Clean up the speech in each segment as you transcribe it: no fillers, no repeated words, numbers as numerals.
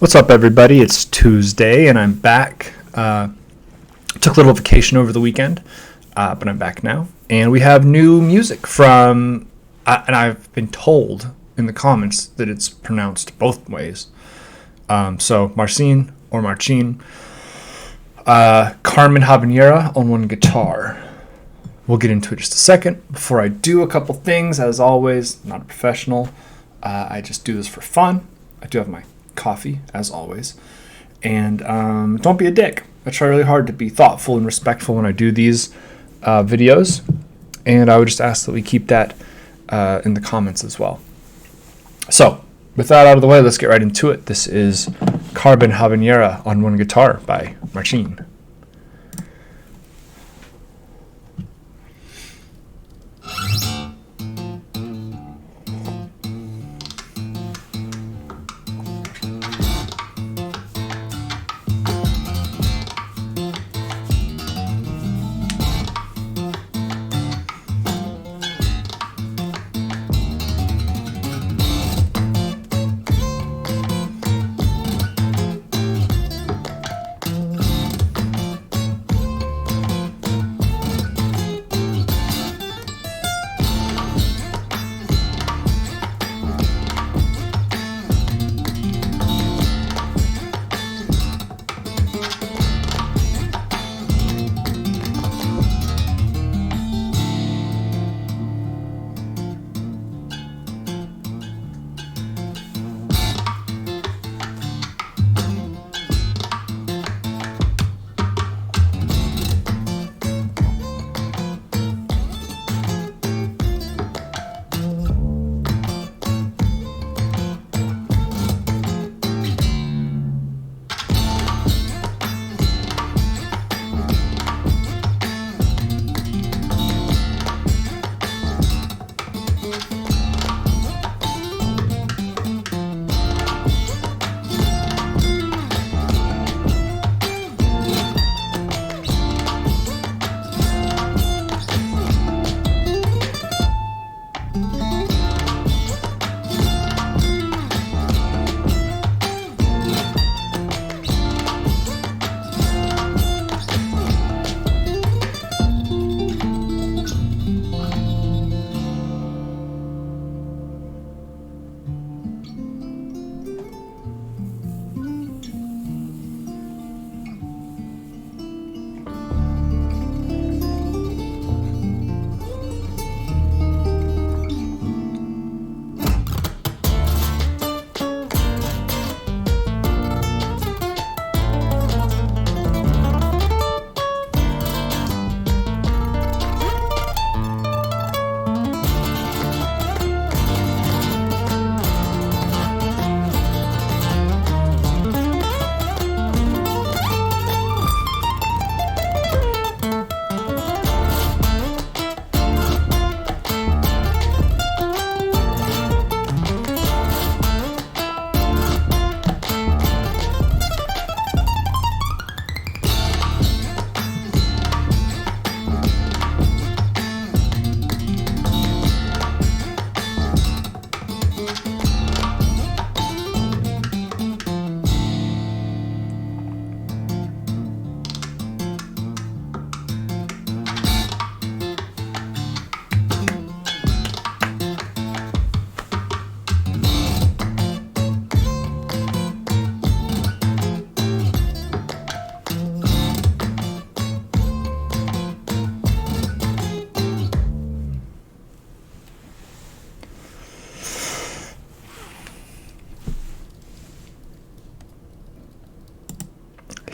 What's up, everybody? It's Tuesday, and I'm back. Took a little vacation over the weekend, but I'm back now. And we have new music from, and I've been told in the comments that it's pronounced both ways. So MARCIN or MARCIN, CARMEN HABANERA on one guitar. We'll get into it in just a second. Before I do a couple things, as always, not a professional. I just do this for fun. I do have my coffee, as always. And don't be a dick. I try really hard to be thoughtful and respectful when I do these videos. And I would just ask that we keep that in the comments as well. So, with that out of the way, let's get right into it. This is CARMEN HABANERA on one guitar by MARCIN.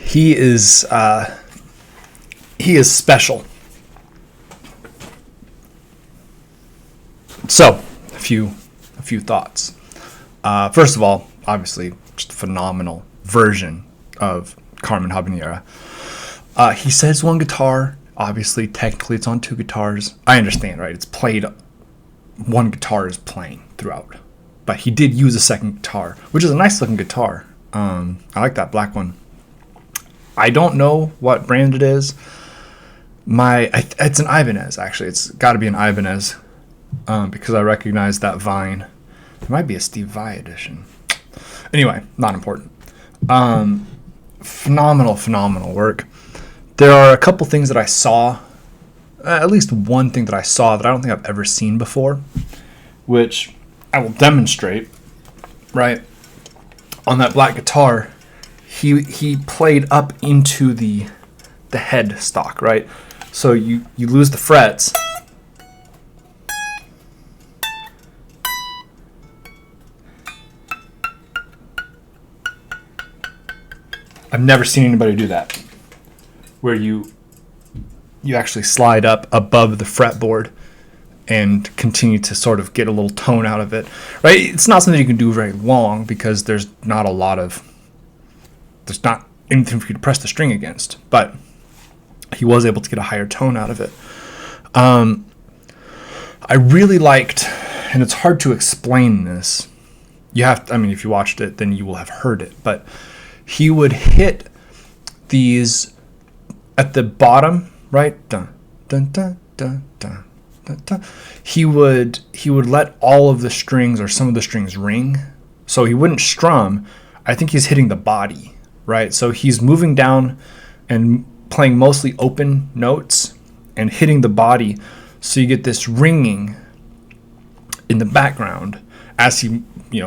He is special. So, a few thoughts. First of all, obviously, just a phenomenal version of CARMEN HABANERA. He says one guitar. Obviously, technically, it's on two guitars. I understand, right? It's played. One guitar is playing throughout, but he did use a second guitar, which is a nice looking guitar. I like that black one. I don't know what brand it is. It's an Ibanez, actually. It's got to be an Ibanez because I recognize that Vine. It might be a Steve Vai edition. Anyway, not important. Phenomenal work. There are a couple things that I saw, at least one thing that I saw that I don't think I've ever seen before, which I will demonstrate. Right on that black guitar, he played up into the head stock, right? So you lose the frets. I've never seen anybody do that, where you actually slide up above the fretboard and continue to sort of get a little tone out of it, right? It's not something you can do very long because there's not anything for you to press the string against, but he was able to get a higher tone out of it. I really liked, and it's hard to explain this. If you watched it, then you will have heard it, but he would hit these at the bottom, right? Dun, dun, dun, dun, dun, dun, dun. He would let all of the strings or some of the strings ring. So he wouldn't strum. I think he's hitting the body, right? So he's moving down and playing mostly open notes and hitting the body. So you get this ringing in the background as he,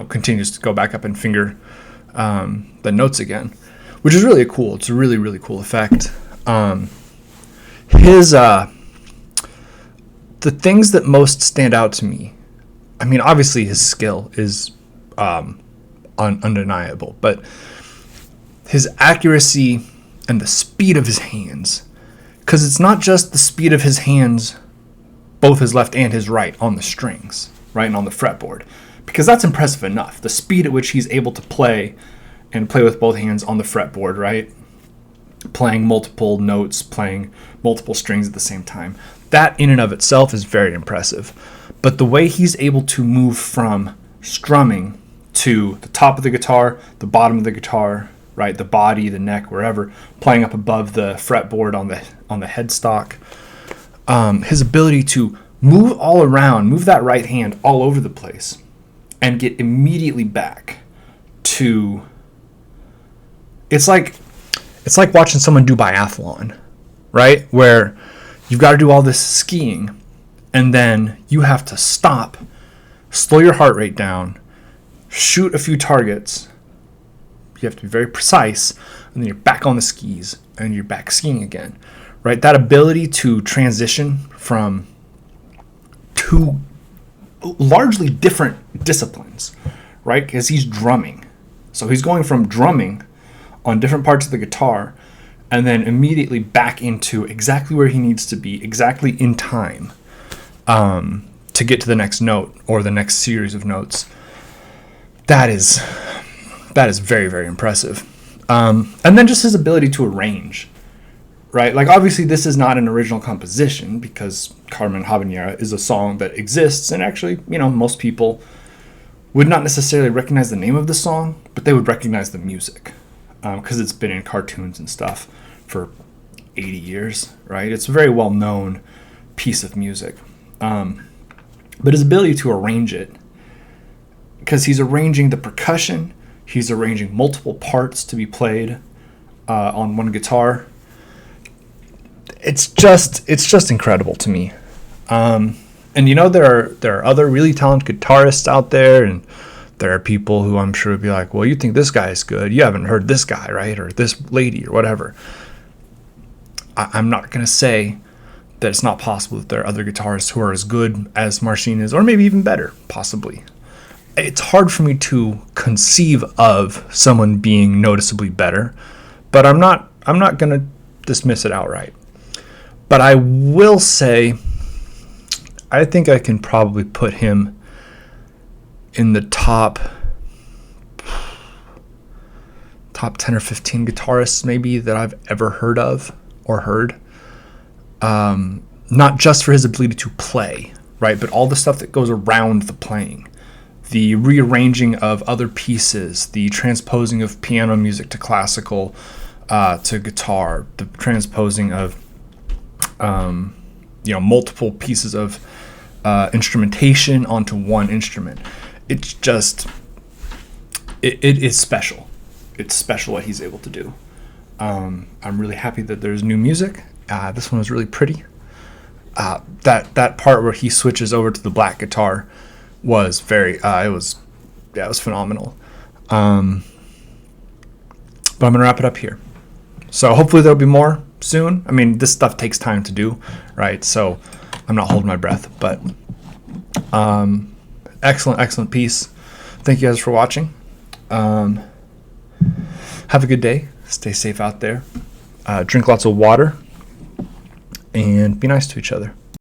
continues to go back up and finger the notes again, which is really cool. It's a really, really cool effect. The things that most stand out to me, obviously his skill is undeniable, but his accuracy and the speed of his hands, because it's not just the speed of his hands, both his left and his right on the strings, right, and on the fretboard, because that's impressive enough. The speed at which he's able to play with both hands on the fretboard, right? Playing multiple notes, playing multiple strings at the same time. That in and of itself is very impressive. But the way he's able to move from strumming to the top of the guitar, the bottom of the guitar, right, the body, the neck, wherever, playing up above the fretboard on the headstock, his ability to move all around, move that right hand all over the place, and get immediately back to... It's like watching someone do biathlon, right? Where you've got to do all this skiing, and then you have to stop, slow your heart rate down, shoot a few targets. You have to be very precise, and then you're back on the skis, and you're back skiing again, right? That ability to transition from two largely different disciplines, right? Because he's drumming. So he's going from drumming on different parts of the guitar, and then immediately back into exactly where he needs to be, exactly in time, to get to the next note or the next series of notes. That is very, very impressive. And then just his ability to arrange, right? Like, obviously this is not an original composition because Carmen Habanera is a song that exists, and actually, most people would not necessarily recognize the name of the song, but they would recognize the music. Because it's been in cartoons and stuff for 80 years, right? It's a very well-known piece of music. But his ability to arrange it, because he's arranging the percussion, he's arranging multiple parts to be played on one guitar. It's just incredible to me. And there are other really talented guitarists out there, and there are people who I'm sure would be like, well, you think this guy is good. You haven't heard this guy, right? Or this lady or whatever. I'm not going to say that it's not possible that there are other guitarists who are as good as Marcin is, or maybe even better, possibly. It's hard for me to conceive of someone being noticeably better, but I'm not going to dismiss it outright. But I will say, I think I can probably put him in the top 10 or 15 guitarists maybe that I've ever heard of or heard. Not just for his ability to play, right? But all the stuff that goes around the playing. The rearranging of other pieces, the transposing of piano music to classical, to guitar, the transposing of multiple pieces of instrumentation onto one instrument. It's just, it is special. it's special what he's able to do. I'm really happy that there's new music. This one was really pretty. That part where he switches over to the black guitar was very it was phenomenal. But I'm gonna wrap it up here. So hopefully there'll be more soon. I mean, this stuff takes time to do, right? So I'm not holding my breath, but excellent piece. Thank you guys for watching. Have a good day. Stay safe out there. Drink lots of water and be nice to each other.